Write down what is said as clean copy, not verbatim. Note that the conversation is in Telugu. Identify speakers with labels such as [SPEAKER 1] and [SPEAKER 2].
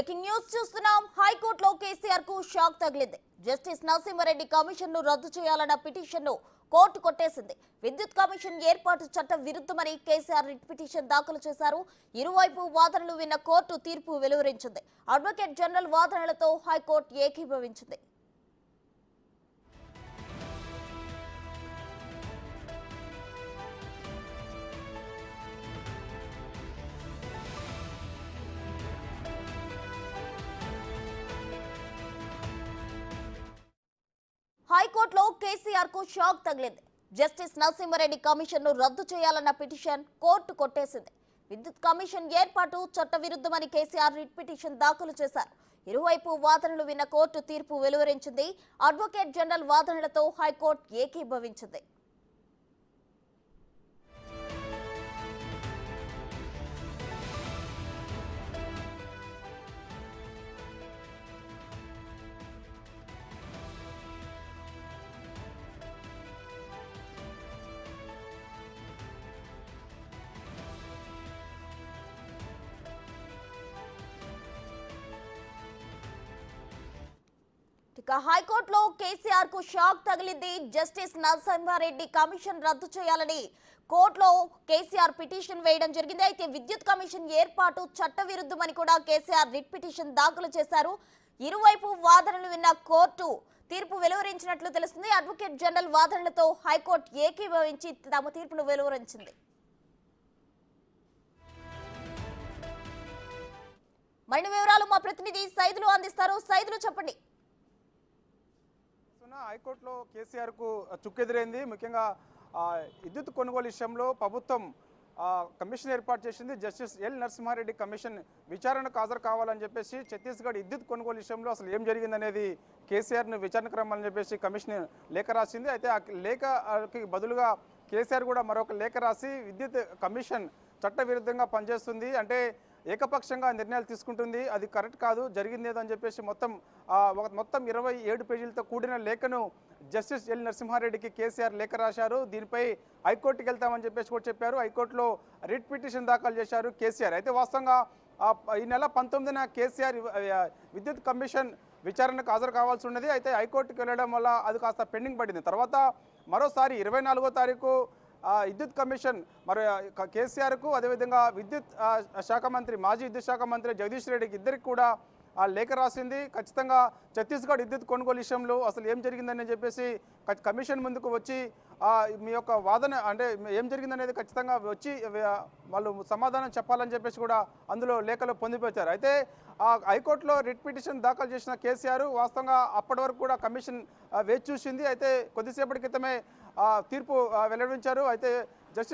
[SPEAKER 1] బ్రేకింగ్ న్యూస్ చూస్తున్నాం. హైకోర్టులో కేసీఆర్ కు షాక్ తగిలింది. జస్టిస్ నరసింహారెడ్డి కమిషన్ ను రద్దు చేయాలన్న పిటిషన్ ను కోర్టు కొట్టేసింది. విద్యుత్ కమిషన్ ఏర్పాటు చట్ట విరుద్ధమని కేసీఆర్ రిట్ పిటిషన్ దాఖలు చేశారు. ఇరువైపు వాదనలు విన్న కోర్టు తీర్పు వెలువరించింది. అడ్వకేట్ జనరల్ వాదనలతో హైకోర్టు ఏకీభవించింది. హైకోర్టులో కేసీఆర్ కు షాక్ తగిలింది. జస్టిస్ నరసింహారెడ్డి కమిషన్ ను రద్దు చేయాలన్న పిటిషన్ కోర్టు కొట్టేసింది. విద్యుత్ కమిషన్ ఏర్పాటు చట్ట విరుద్ధమని కేసీఆర్ రిట్ పిటిషన్ దాఖలు చేశారు. ఇరువైపు వాదనలు విన్న కోర్టు తీర్పు వెలువరించింది. అడ్వకేట్ జనరల్ వాదనలతో హైకోర్టు ఏకీభవించింది. ఇక హైకోర్టులో కేసీఆర్ కు షాక్ తగిలింది. జస్టిస్ నరసింహారెడ్డి కమిషన్ రద్దు చేయాలని కోర్టులో కేసీఆర్ పిటిషన్ వేయడం జరిగింది. అయితే విద్యుత్ కమిషన్ ఏర్పాటు చట్ట విరుద్ధమని కూడా కేసీఆర్ రిట్ పిటిషన్ దాఖలు చేశారు. ఇరువైపు వాదనలు విన్న కోర్టు తీర్పు వెలువరించినట్లు తెలుస్తుంది. అడ్వకేట్ జనరల్ వాదనలతో హైకోర్టు ఏకీభవించి తమ తీర్పును వెలువరించింది. మరిన్ని వివరాలు మా ప్రతినిధి సైదులు అందిస్తారు. సైదులు చెప్పండి.
[SPEAKER 2] హైకోర్టులో కేసీఆర్ కు చుక్కెదురైంది. ముఖ్యంగా విద్యుత్ కొనుగోలు విషయంలో ప్రభుత్వం కమిషన్ ఏర్పాటు చేసింది. జస్టిస్ ఎల్ నరసింహారెడ్డి కమిషన్ విచారణకు హాజరు కావాలని చెప్పేసి ఛత్తీస్గఢ్ విద్యుత్ కొనుగోలు విషయంలో అసలు ఏం జరిగిందనేది కేసీఆర్ను విచారణకు రమ్మని చెప్పేసి కమిషన్ లేఖ రాసింది. అయితే ఆ లేఖకి బదులుగా కేసీఆర్ కూడా మరొక లేఖ రాసి విద్యుత్ కమిషన్ చట్ట విరుద్ధంగా పనిచేస్తుంది, అంటే ఏకపక్షంగా నిర్ణయాలు తీసుకుంటుంది, అది కరెక్ట్ కాదు, జరిగింది ఏదని చెప్పేసి మొత్తం 27 పేజీలతో కూడిన లేఖను జస్టిస్ ఎల్ నరసింహారెడ్డికి కేసీఆర్ లేఖ రాశారు. దీనిపై హైకోర్టుకి వెళ్తామని చెప్పేసి కూడా చెప్పారు. హైకోర్టులో రిట్ పిటిషన్ దాఖలు చేశారు కేసీఆర్. అయితే వాస్తవంగా ఈ నెల 19న కేసీఆర్ విద్యుత్ కమిషన్ విచారణకు హాజరు కావాల్సి ఉన్నది. అయితే హైకోర్టుకి వెళ్ళడం వల్ల అది కాస్త పెండింగ్ పడింది. తర్వాత మరోసారి 24వ తారీఖు విద్యుత్ కమిషన్ మరి కేసీఆర్కు అదేవిధంగా విద్యుత్ శాఖ మంత్రి మాజీ విద్యుత్ శాఖ మంత్రి జగదీష్ రెడ్డికి ఇద్దరికి కూడా లేఖ రాసింది. ఖచ్చితంగా ఛత్తీస్గఢ్ విద్యుత్ కొనుగోలు విషయంలో అసలు ఏం జరిగిందని చెప్పేసి కమిషన్ ముందుకు వచ్చి మీ యొక్క వాదన అంటే ఏం జరిగిందనేది ఖచ్చితంగా వచ్చి వాళ్ళు సమాధానం చెప్పాలని చెప్పేసి కూడా అందులో లేఖలో పొందిపోయారు. అయితే హైకోర్టులో రిట్ పిటిషన్ దాఖలు చేసిన కేసీఆర్ వాస్తవంగా అప్పటి వరకు కూడా కమిషన్ వేచి చూసింది. అయితే కొద్దిసేపటి క్రితమే తీర్పు వెల్లడించారు. అయితే